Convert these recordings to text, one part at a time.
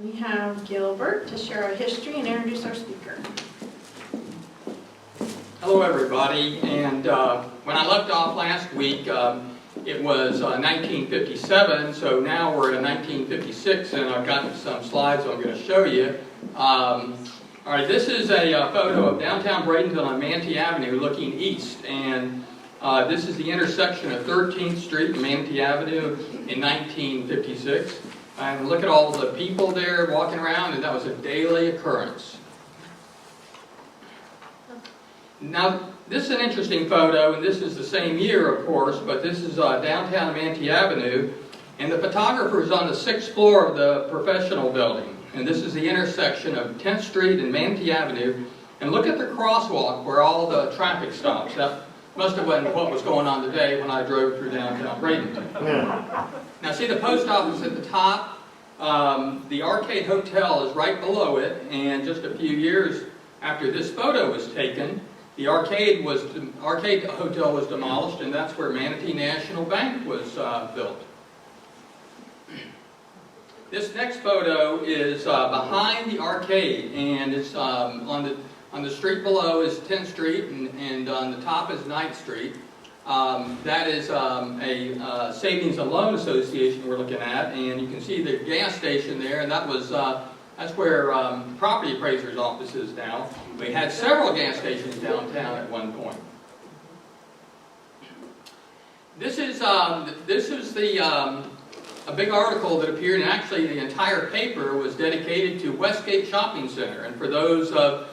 We have Gilbert to share our history and introduce our speaker. Hello everybody, and when I left off last week, it was 1957, so now we're in 1956, and I've got some slides I'm going to show you. Alright, this is a photo of downtown Bradenton on Manatee Avenue looking east, and this is the intersection of 13th Street and Manatee Avenue in 1956. And look at all the people there walking around, and that was a daily occurrence. Now, this is an interesting photo, and this is the same year, of course, but this is downtown Manatee Avenue, and the photographer is on the 6th floor of the professional building. And this is the intersection of 10th Street and Manatee Avenue, and look at the crosswalk where all the traffic stops. That must have been what was going on today when I drove through downtown Bradenton. Now see the post office at the top, the Arcade Hotel is right below it, and just a few years after this photo was taken, the Arcade Hotel was demolished, and that's where Manatee National Bank was built. This next photo is behind the Arcade, and it's on the street below is 10th Street, and on the top is 9th Street. That is a Savings and Loan Association we're looking at, and you can see the gas station there, and that's where property appraiser's office is now. We had several gas stations downtown at one point. This is a big article that appeared, and actually the entire paper was dedicated to Westgate Shopping Center. And for those of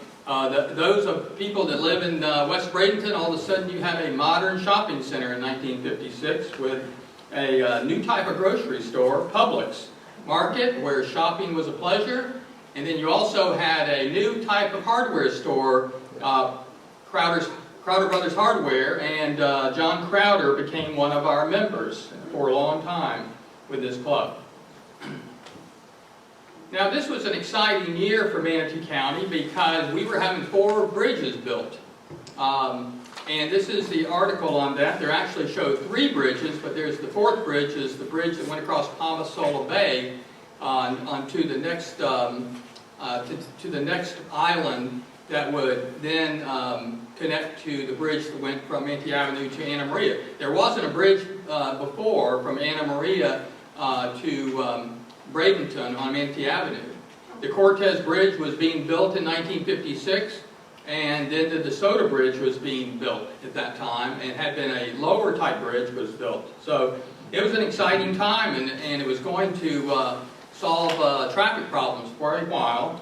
people that live in West Bradenton, all of a sudden you have a modern shopping center in 1956 with a new type of grocery store, Publix Market, where shopping was a pleasure. And then you also had a new type of hardware store, Crowder Brothers Hardware, and John Crowder became one of our members for a long time with this club. Now this was an exciting year for Manatee County because we were having 4 bridges built. And this is the article on that. There actually showed 3 bridges, but there's the 4th bridge is the bridge that went across Palmasola Bay onto the next to the next island that would then connect to the bridge that went from Manatee Avenue to Anna Maria. There wasn't a bridge before from Anna Maria to Bradenton on Manatee Avenue. The Cortez Bridge was being built in 1956, and then the DeSoto Bridge was being built at that time, and had been a lower type bridge was built. So it was an exciting time, and it was going to solve traffic problems for a while.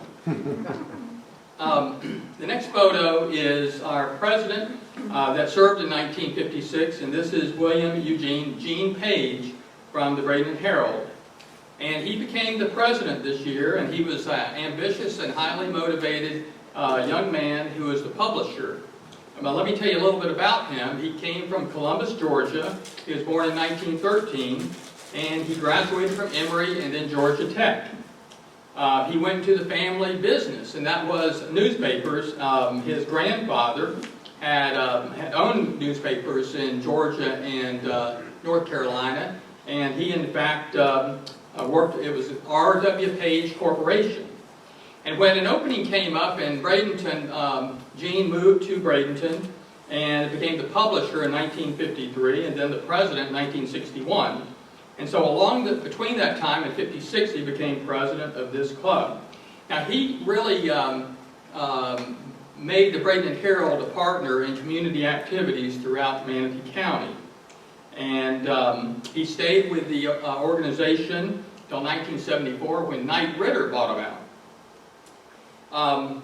The next photo is our president that served in 1956, and this is William Eugene Gene Page from the Bradenton Herald. And he became the president this year, and he was an ambitious and highly motivated young man who was the publisher. Well, let me tell you a little bit about him. He came from Columbus, Georgia. He was born in 1913, and he graduated from Emory and then Georgia Tech. He went into the family business, and that was newspapers. His grandfather had owned newspapers in Georgia and North Carolina, and he in fact worked, it was R.W. Page Corporation. And when an opening came up in Bradenton, Gene moved to Bradenton and became the publisher in 1953, and then the president in 1961. And so between that time and 56, he became president of this club. Now he really made the Bradenton Herald a partner in community activities throughout Manatee County. And he stayed with the organization until 1974 when Knight Ridder bought him out.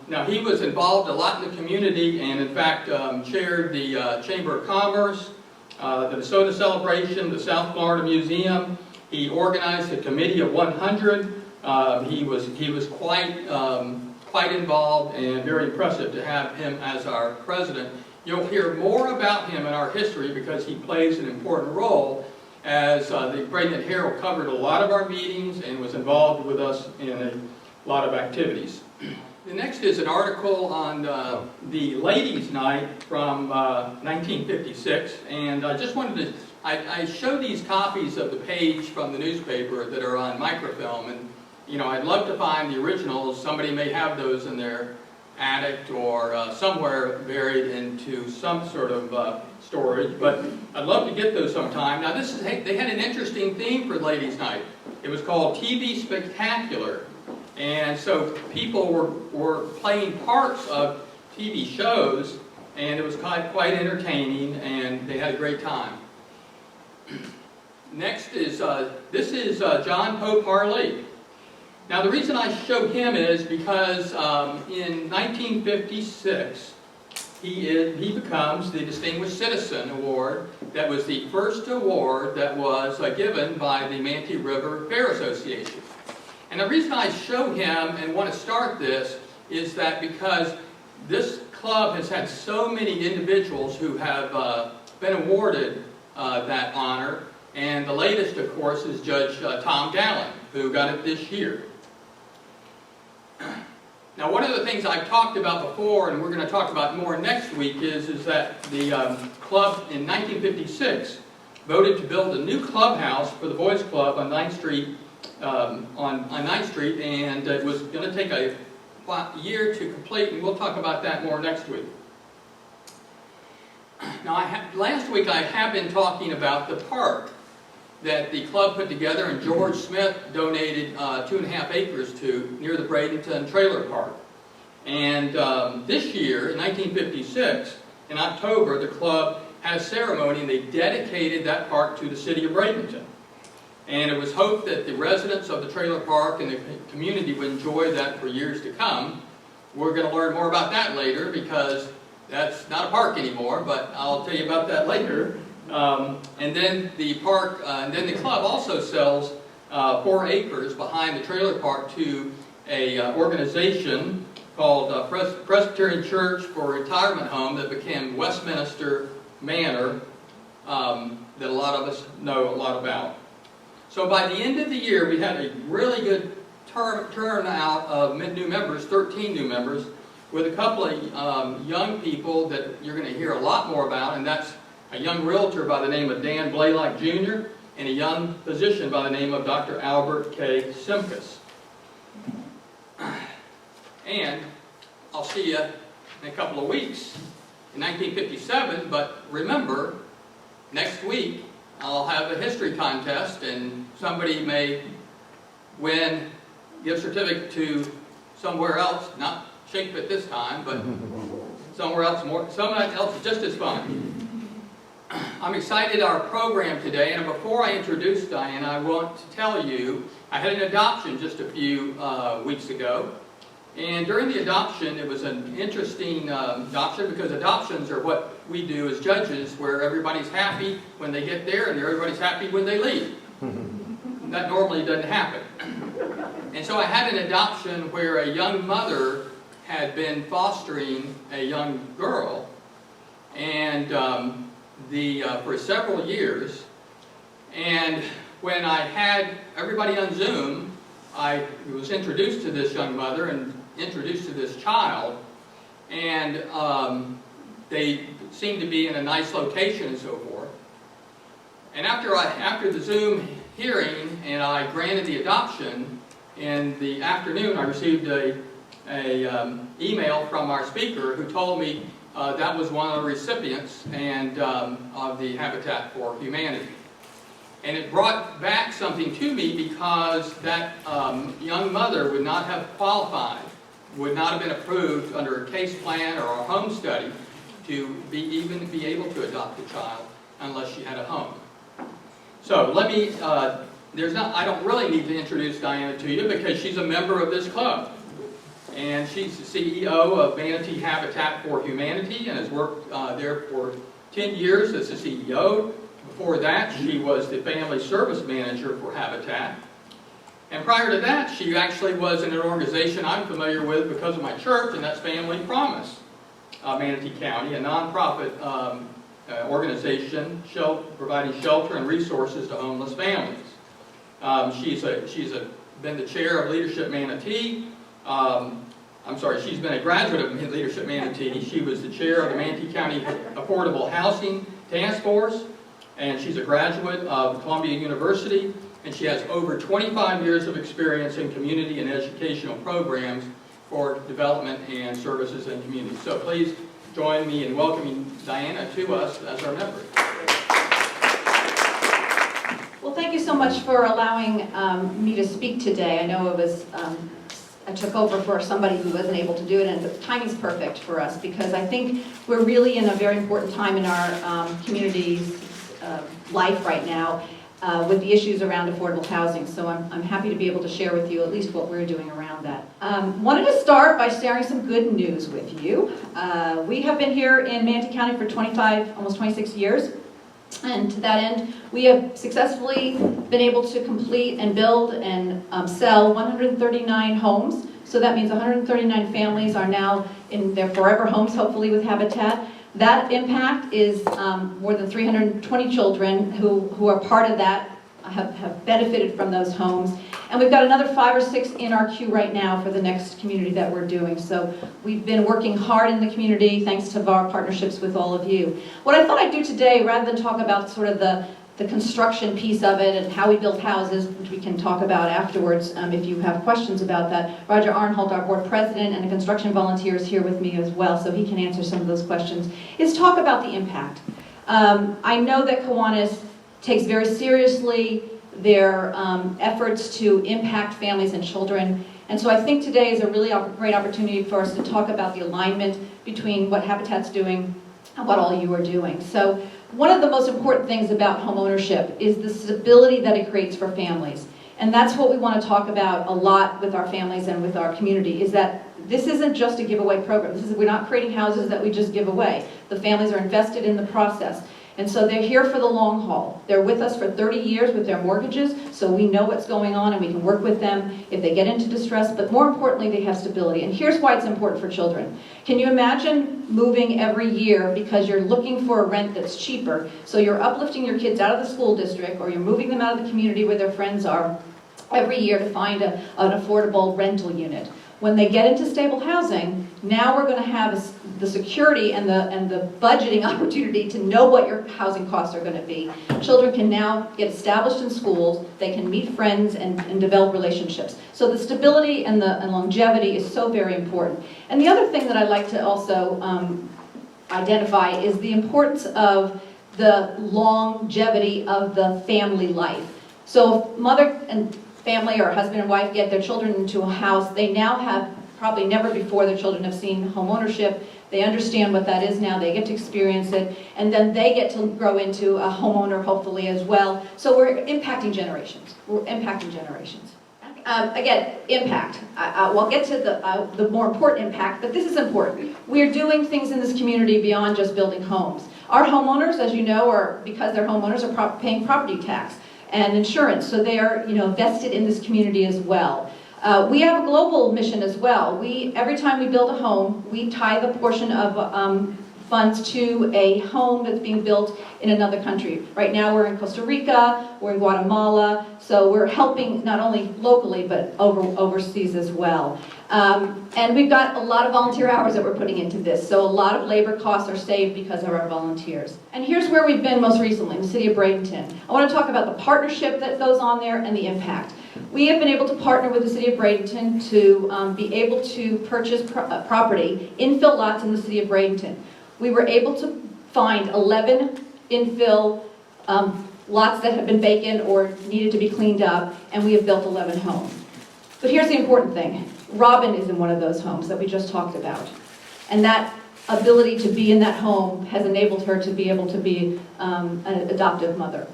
Now he was involved a lot in the community, and in fact chaired the Chamber of Commerce, the DeSoto Celebration, the South Florida Museum. He organized the Committee of 100. He was quite involved, and very impressive to have him as our president. You'll hear more about him in our history because he plays an important role, as the Bradenton Herald covered a lot of our meetings and was involved with us in a lot of activities. The next is an article on the Ladies' Night from 1956, and I just wanted to, I show these copies of the page from the newspaper that are on microfilm, and I'd love to find the originals. Somebody may have those in their attic or somewhere buried into some sort of storage, but I'd love to get those sometime. Now they had an interesting theme for Ladies' Night. It was called TV Spectacular, and so people were playing parts of TV shows, and it was quite entertaining, and they had a great time. Next is, this is John Pope Harley. Now the reason I show him is because in 1956, he becomes the Distinguished Citizen Award. That was the first award that was given by the Manatee River Fair Association. And the reason I show him and want to start this is that because this club has had so many individuals who have been awarded that honor, and the latest, of course, is Judge Tom Gallen, who got it this year. Now, one of the things I've talked about before, and we're going to talk about more next week, is that the club in 1956 voted to build a new clubhouse for the Boys Club on 9th Street, on 9th Street, and it was going to take a year to complete, and we'll talk about that more next week. Now, last week I have been talking about the park that the club put together, and George Smith donated 2.5 acres to near the Bradenton Trailer Park. And this year, in 1956, in October, the club had a ceremony, and they dedicated that park to the city of Bradenton. And it was hoped that the residents of the trailer park and the community would enjoy that for years to come. We're going to learn more about that later, because that's not a park anymore, but I'll tell you about that later. And then the park, and then the club also sells 4 acres behind the trailer park to a organization called Presbyterian Church for Retirement Home that became Westminster Manor, that a lot of us know a lot about. So by the end of the year, we had a really good turnout of new members, 13 new members, with a couple of young people that you're going to hear a lot more about, and that's a young realtor by the name of Dan Blaylock Jr. and a young physician by the name of Dr. Albert K. Simkus. And I'll see you in a couple of weeks in 1957, but remember, next week I'll have a history contest, and somebody may win a gift certificate to somewhere else, not Shakespeare this time, but somewhere else just as fun. I'm excited our program today, and before I introduce Diane, I want to tell you I had an adoption just a few weeks ago, and during the adoption it was an interesting adoption, because adoptions are what we do as judges, where everybody's happy when they get there and everybody's happy when they leave. That normally doesn't happen. And so I had an adoption where a young mother had been fostering a young girl, and for several years. And when I had everybody on Zoom, I was introduced to this young mother and introduced to this child, and they seemed to be in a nice location and so forth. And after the Zoom hearing, and I granted the adoption, in the afternoon I received a email from our speaker who told me that was one of the recipients and of the Habitat for Humanity. And it brought back something to me, because that young mother would not have qualified, would not have been approved under a case plan or a home study to even be able to adopt a child unless she had a home. So let me, I don't really need to introduce Diana to you, because she's a member of this club. And she's the CEO of Manatee Habitat for Humanity and has worked there for 10 years as the CEO. Before that, she was the family service manager for Habitat. And prior to that, she actually was in an organization I'm familiar with because of my church, and that's Family Promise, Manatee County, a nonprofit organization providing shelter and resources to homeless families. She's been the chair of Leadership Manatee. She's been a graduate of Leadership Manatee. She was the chair of the Manatee County Affordable Housing Task Force, and she's a graduate of Columbia University, and she has over 25 years of experience in community and educational programs for development and services in communities. So please join me in welcoming Diana to us as our member. Well, thank you so much for allowing me to speak today. I know it was, I took over for somebody who wasn't able to do it, and the timing's perfect for us because I think we're really in a very important time in our community's life right now with the issues around affordable housing. So I'm happy to be able to share with you at least what we're doing around that. Wanted to start by sharing some good news with you. We have been here in Manatee County for 25, almost 26 years. And to that end, we have successfully been able to complete and build and sell 139 homes. So that means 139 families are now in their forever homes, hopefully with Habitat. That impact is more than 320 children who are part of that, have benefited from those homes. And we've got another 5 or 6 in our queue right now for the next community that we're doing. So we've been working hard in the community thanks to our partnerships with all of you. What I thought I'd do today, rather than talk about sort of the construction piece of it and how we build houses, which we can talk about afterwards if you have questions about that. Roger Arnholt, our board president and a construction volunteer, is here with me as well, so he can answer some of those questions, is talk about the impact. I know that Kiwanis takes very seriously their efforts to impact families and children. And so I think today is a really great opportunity for us to talk about the alignment between what Habitat's doing and what all you are doing. So one of the most important things about home ownership is the stability that it creates for families. And that's what we want to talk about a lot with our families and with our community, is that this isn't just a giveaway program. We're not creating houses that we just give away. The families are invested in the process. And so they're here for the long haul. They're with us for 30 years with their mortgages, so we know what's going on and we can work with them if they get into distress, but more importantly, they have stability. And here's why it's important for children. Can you imagine moving every year because you're looking for a rent that's cheaper, so you're uplifting your kids out of the school district or you're moving them out of the community where their friends are every year to find an affordable rental unit. When they get into stable housing, now we're going to have the security and the budgeting opportunity to know what your housing costs are going to be. Children can now get established in schools, they can meet friends and develop relationships. So the stability and the longevity is so very important. And the other thing that I'd like to also identify is the importance of the longevity of the family life. So if mother and family or husband and wife get their children into a house, they now have, probably never before their children have seen home ownership. They understand what that is now, they get to experience it, and then they get to grow into a homeowner hopefully as well. So we're impacting generations. We're impacting generations. Again, impact. We'll get to the more important impact, but this is important. We're doing things in this community beyond just building homes. Our homeowners, as you know, because they're homeowners, are paying property tax and insurance, so they are, vested in this community as well. We have a global mission as well. Every time we build a home, we tie the portion of funds to a home that's being built in another country. Right now we're in Costa Rica, we're in Guatemala, so we're helping not only locally but overseas as well. And we've got a lot of volunteer hours that we're putting into this, so a lot of labor costs are saved because of our volunteers. And here's where we've been most recently, in the city of Bradenton. I want to talk about the partnership that goes on there and the impact. We have been able to partner with the city of Bradenton to be able to purchase property, infill lots in the city of Bradenton. We were able to find 11 infill lots that have been vacant or needed to be cleaned up, and we have built 11 homes. But here's the important thing. Robin is in one of those homes that we just talked about. And that ability to be in that home has enabled her to be able to be an adoptive mother.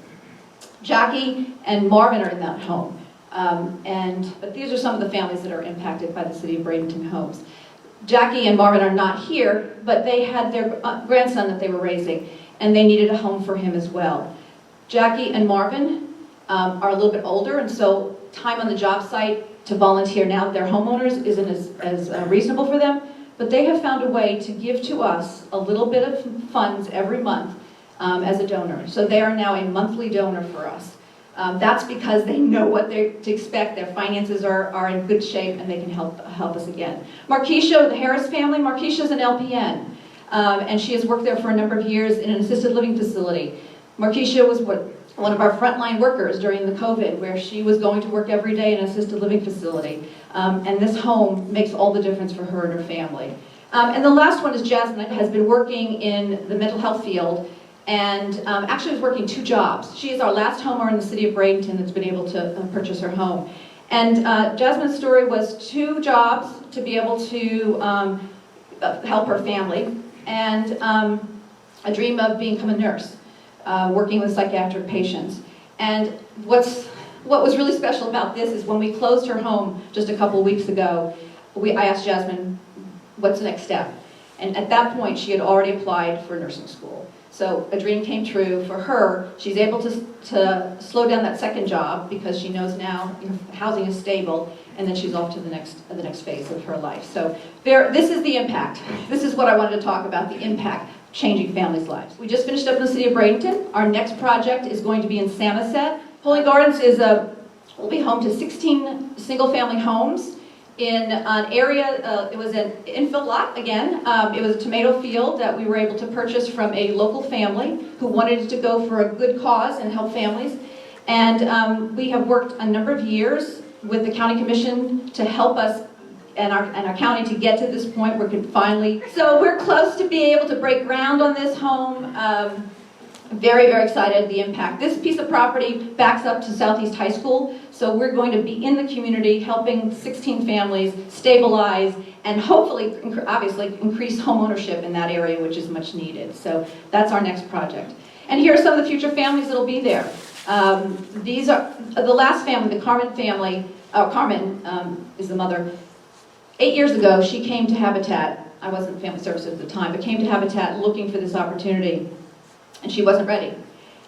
Jackie and Marvin are in that home. But these are some of the families that are impacted by the city of Bradenton homes. Jackie and Marvin are not here, but they had their grandson that they were raising, and they needed a home for him as well. Jackie and Marvin are a little bit older, and so time on the job site to volunteer now that they're homeowners isn't as reasonable for them, but they have found a way to give to us a little bit of funds every month as a donor. So they are now a monthly donor for us. That's because they know what to expect. Their finances are in good shape, and they can help us again. Markeisha, the Harris family, Markeisha is an LPN, and she has worked there for a number of years in an assisted living facility. Markeisha was one of our frontline workers during the COVID, where she was going to work every day in an assisted living facility. And this home makes all the difference for her and her family. And the last one is Jasmine, has been working in the mental health field, and actually was working 2 jobs. She is our last homeowner in the city of Bradenton that's been able to purchase her home. And Jasmine's story was 2 jobs to be able to help her family, and a dream of becoming a nurse, working with psychiatric patients. And what was really special about this is when we closed her home just a couple weeks ago, I asked Jasmine, what's the next step? And at that point, she had already applied for nursing school. So a dream came true for her. She's able to slow down that second job because she knows now housing is stable, and then she's off to the next phase of her life. So this is the impact. This is what I wanted to talk about, the impact, changing families' lives. We just finished up in the city of Bradenton. Our next project is going to be in Samoset. Holy Gardens will be home to 16 single-family homes in an area, it was an infill lot again. It was a tomato field that we were able to purchase from a local family who wanted to go for a good cause and help families. And we have worked a number of years with the county commission to help us and our county to get to this point where we could finally. So we're close to being able to break ground on this home. Very, very excited the impact. This piece of property backs up to Southeast High School, so we're going to be in the community helping 16 families stabilize and hopefully, obviously, increase home ownership in that area, which is much needed. So that's our next project. And here are some of the future families that will be there. These are the last family, the Carmen family. Carmen is the mother. 8 years ago, she came to Habitat. I wasn't Family Services at the time, but came to Habitat looking for this opportunity. And she wasn't ready.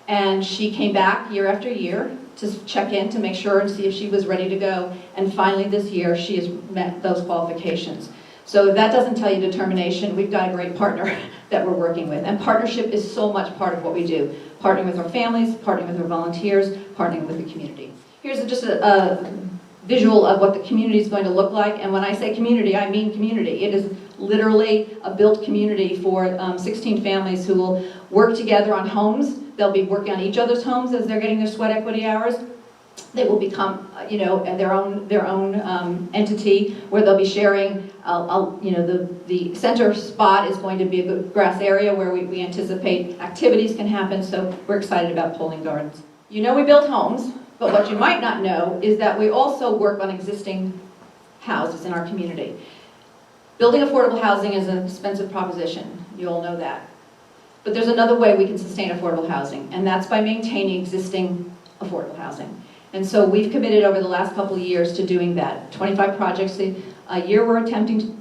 And she came back year after year to check in to make sure and see if she was ready to go. And finally this year, she has met those qualifications. So if that doesn't tell you determination, we've got a great partner that we're working with. And partnership is so much part of what we do. Partnering with our families, partnering with our volunteers, partnering with the community. Here's just a visual of what the community is going to look like. And when I say community, I mean community. It is literally a built community for 16 families who will work together on homes. They'll be working on each other's homes as they're getting their sweat equity hours. They will become, their own entity where they'll be sharing. The center spot is going to be a good grass area where we anticipate activities can happen. So we're excited about Holy Gardens. We build homes, but what you might not know is that we also work on existing houses in our community. Building affordable housing is an expensive proposition. You all know that. But there's another way we can sustain affordable housing, and that's by maintaining existing affordable housing. And so we've committed over the last couple of years to doing that. 25 projects a year we're attempting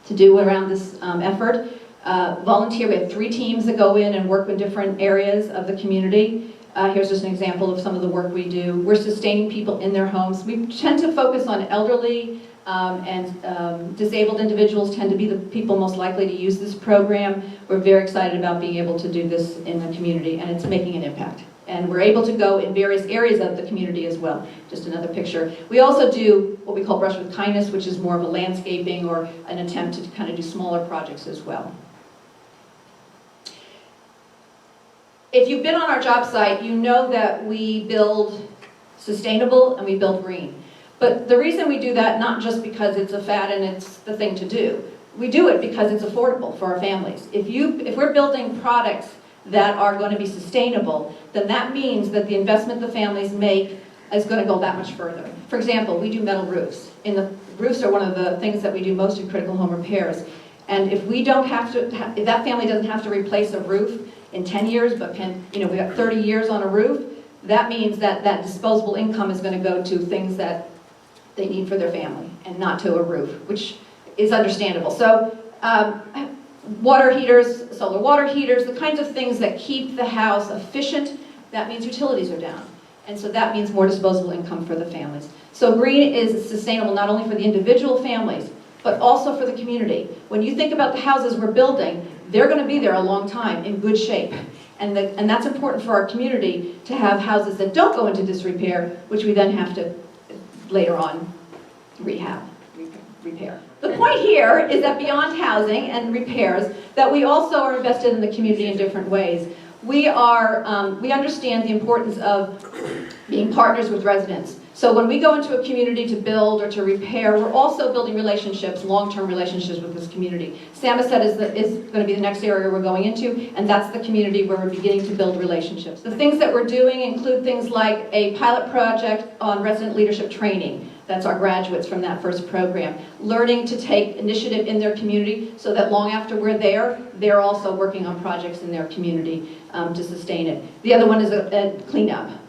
to do around this effort. Volunteer, we have 3 teams that go in and work with different areas of the community. Here's just an example of some of the work we do. We're sustaining people in their homes. We tend to focus on elderly and disabled individuals tend to be the people most likely to use this program. We're very excited about being able to do this in the community, and it's making an impact. And we're able to go in various areas of the community as well. Just another picture. We also do what we call Brush with Kindness, which is more of a landscaping or an attempt to kind of do smaller projects as well. If you've been on our job site, you know that we build sustainable and we build green. But the reason we do that, not just because it's a fad and it's the thing to do, we do it because it's affordable for our families. If we're building products that are going to be sustainable, then that means that the investment the families make is going to go that much further. For example, we do metal roofs. Roofs are one of the things that we do most in critical home repairs. And if we don't have to, if that family doesn't have to replace a roof in 10 years, but we got 30 years on a roof, that means that that disposable income is going to go to things that they need for their family and not to a roof, which is understandable. So water heaters, solar water heaters, the kinds of things that keep the house efficient, that means utilities are down. And so that means more disposable income for the families. So green is sustainable not only for the individual families, but also for the community. When you think about the houses we're building, they're going to be there a long time in good shape. And that's important for our community to have houses that don't go into disrepair, which we then have to later on repair. The point here is that beyond housing and repairs, that we also are invested in the community in different ways. we understand the importance of being partners with residents. So when we go into a community to build or to repair, we're also building relationships, long-term relationships with this community. Samoset is going to be the next area we're going into, and that's the community where we're beginning to build relationships. The things that we're doing include things like a pilot project on resident leadership training. That's our graduates from that first program. Learning to take initiative in their community so that long after we're there, they're also working on projects in their community to sustain it. The other one is a cleanup.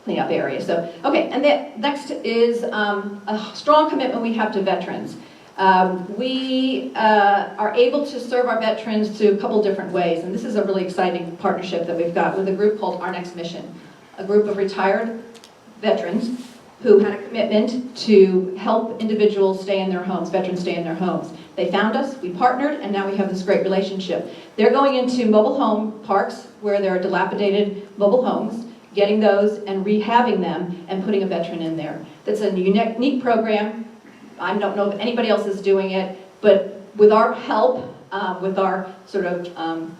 Cleanup area. So, okay, and the next is a strong commitment we have to veterans. We are able to serve our veterans through a couple different ways, and this is a really exciting partnership that we've got with a group called Our Next Mission, a group of retired veterans who had a commitment to help individuals stay in their homes, veterans stay in their homes. They found us, we partnered, and now we have this great relationship. They're going into mobile home parks where there are dilapidated mobile homes, getting those and rehabbing them and putting a veteran in there. That's a unique program. I don't know if anybody else is doing it, but with our help, with our sort of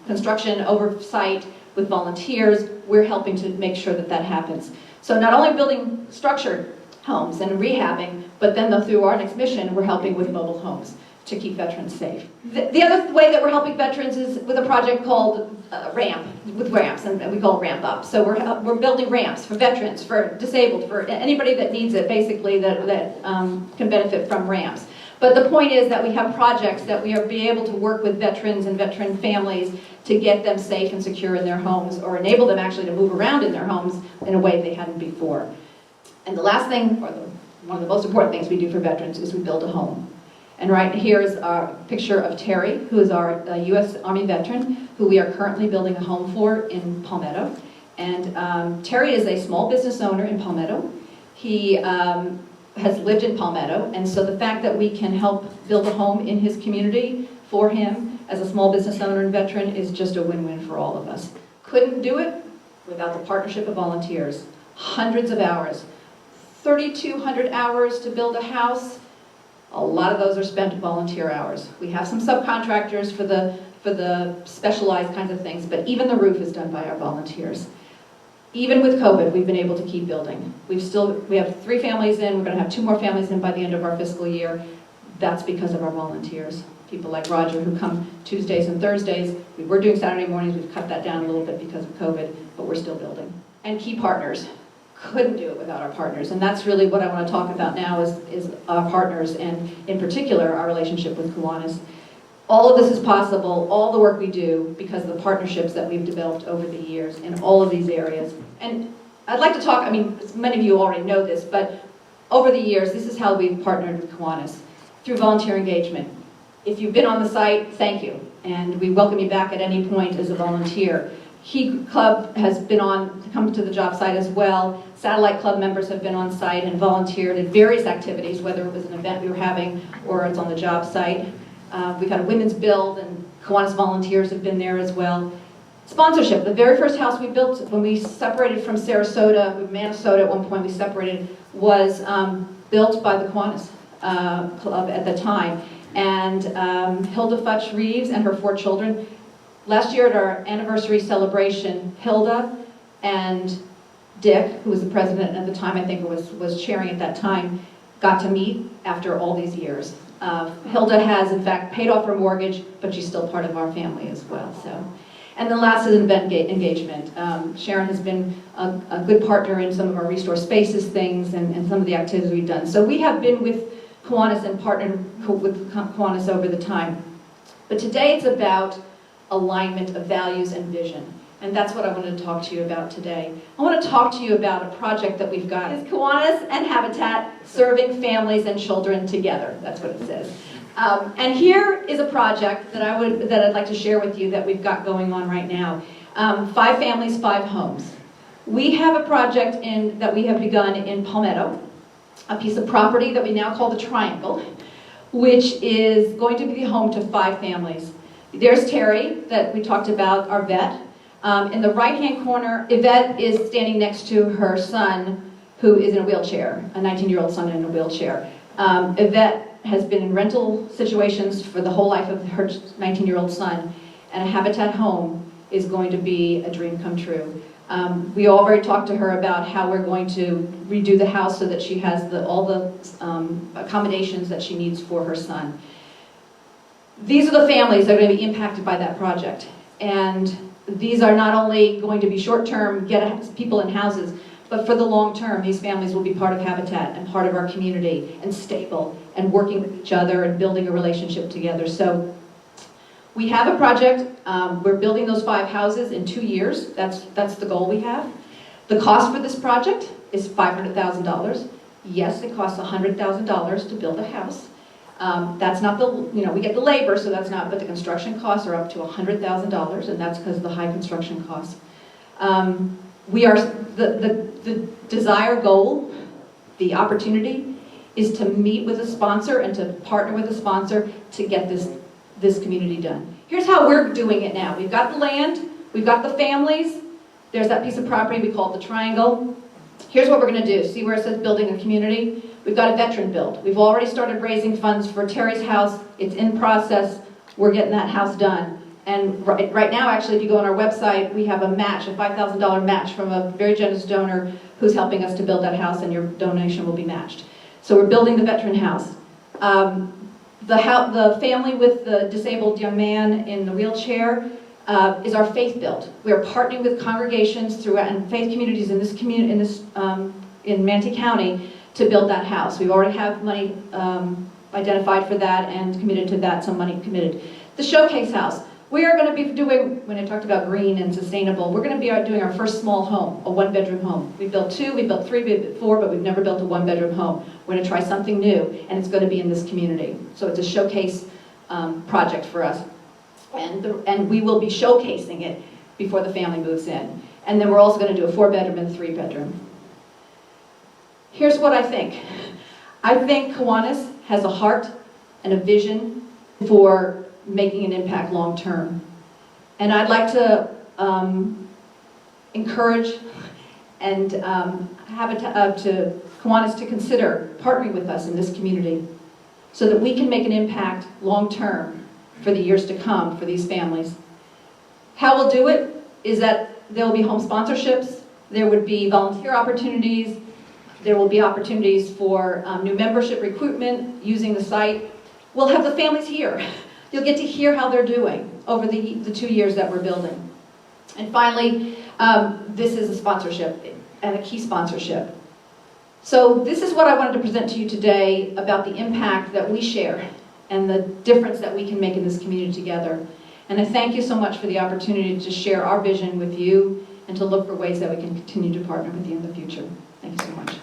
construction oversight, with volunteers, we're helping to make sure that that happens. So not only building structured homes and rehabbing, but then through Our Next Mission, we're helping with mobile homes to keep veterans safe. The other way that we're helping veterans is with a project called ramps, and we call it Ramp Up. So we're building ramps for veterans, for disabled, for anybody that needs it, basically, that can benefit from ramps. But the point is that we have projects that we are be able to work with veterans and veteran families to get them safe and secure in their homes, or enable them actually to move around in their homes in a way they hadn't before. And the last thing, or one of the most important things we do for veterans, is we build a home. And right here is our picture of Terry, who is our U.S. Army veteran, who we are currently building a home for in Palmetto. And Terry is a small business owner in Palmetto. He has lived in Palmetto, and so the fact that we can help build a home in his community for him as a small business owner and veteran is just a win-win for all of us. Couldn't do it without the partnership of volunteers. Hundreds of hours. 3,200 hours to build a house. A lot of those are spent volunteer hours. We have some subcontractors for the specialized kinds of things, but even the roof is done by our volunteers. Even with COVID, we've been able to keep building. We have 3 families in, we're going to have 2 more families in by the end of our fiscal year. That's because of our volunteers. People like Roger who come Tuesdays and Thursdays. We were doing Saturday mornings, we've cut that down a little bit because of COVID, but we're still building. And key partners. Couldn't do it without our partners, and that's really what I want to talk about now is our partners, and in particular our relationship with Kiwanis. All of this is possible, all the work we do, because of the partnerships that we've developed over the years in all of these areas. And I'd like to talk, I mean, many of you already know this, but over the years, this is how we've partnered with Kiwanis, through volunteer engagement. If you've been on the site, thank you, and we welcome you back at any point as a volunteer. Key Club has been come to the job site as well. Satellite Club members have been on site and volunteered in various activities, whether it was an event we were having or it's on the job site. We've had a women's build, and Kiwanis volunteers have been there as well. Sponsorship. The very first house we built when we separated from Sarasota, Minnesota at one point we separated, was built by the Kiwanis Club at the time. And Hilda Futch Reeves and her 4 children. Last year at our anniversary celebration, Hilda and Dick, who was the president at the time, I think was chairing at that time, got to meet after all these years. Hilda has, in fact, paid off her mortgage, but she's still part of our family as well. So, and then last is event engagement. Sharon has been a good partner in some of our Restore Spaces things and some of the activities we've done. So we have been with Kiwanis and partnered with Kiwanis over the time. But today it's about alignment of values and vision. And that's what I wanted to talk to you about today. I want to talk to you about a project that we've got. It's Kiwanis and Habitat serving families and children together. That's what it says. And here is a project that I'd like to share with you that we've got going on right now. 5 families, 5 homes. We have a project that we have begun in Palmetto, a piece of property that we now call the Triangle, which is going to be the home to 5 families. There's Terry, that we talked about, our vet. In the right-hand corner, Yvette is standing next to her son, who is in a wheelchair, a 19-year-old son in a wheelchair. Yvette has been in rental situations for the whole life of her 19-year-old son, and a Habitat home is going to be a dream come true. We already talked to her about how we're going to redo the house so that she has all the accommodations that she needs for her son. These are the families that are going to be impacted by that project. And these are not only going to be short-term, get people in houses, but for the long term, these families will be part of Habitat and part of our community and stable and working with each other and building a relationship together. So we have a project. We're building those 5 houses in 2 years. That's the goal we have. The cost for this project is $500,000. Yes, it costs $100,000 to build a house. That's not we get the labor, so that's not, but the construction costs are up to $100,000, and that's because of the high construction costs. The desired goal, the opportunity, is to meet with a sponsor and to partner with a sponsor to get this community done. Here's how we're doing it now. We've got the land, we've got the families, there's that piece of property we call it the triangle. Here's what we're going to do. See where it says building a community? We've got a veteran build. We've already started raising funds for Terry's house. It's in process. We're getting that house done. And right now, actually, if you go on our website, we have a match, a $5,000 match from a very generous donor who's helping us to build that house, and your donation will be matched. So we're building the veteran house. The family with the disabled young man in the wheelchair is our faith build. We are partnering with congregations throughout and faith communities in in Manatee County to build that house. We already have money identified for that and committed to that, some money committed. The showcase house. We are going to be doing, when I talked about green and sustainable, we're going to be doing our first small home, a 1-bedroom home. We built 2, we built 3, we built 4, but we've never built a 1-bedroom home. We're going to try something new, and it's going to be in this community. So it's a showcase project for us. And we will be showcasing it before the family moves in. And then we're also going to do a 4-bedroom and a 3-bedroom. Here's what I think. I think Kiwanis has a heart and a vision for making an impact long term. And I'd like to encourage and to Kiwanis to consider partnering with us in this community so that we can make an impact long term for the years to come for these families. How we'll do it is that there will be home sponsorships, there would be volunteer opportunities, there will be opportunities for new membership recruitment using the site. We'll have the families here. You'll get to hear how they're doing over the 2 years that we're building. And finally, this is a sponsorship and a key sponsorship. So this is what I wanted to present to you today about the impact that we share and the difference that we can make in this community together. And I thank you so much for the opportunity to share our vision with you and to look for ways that we can continue to partner with you in the future. Thank you so much.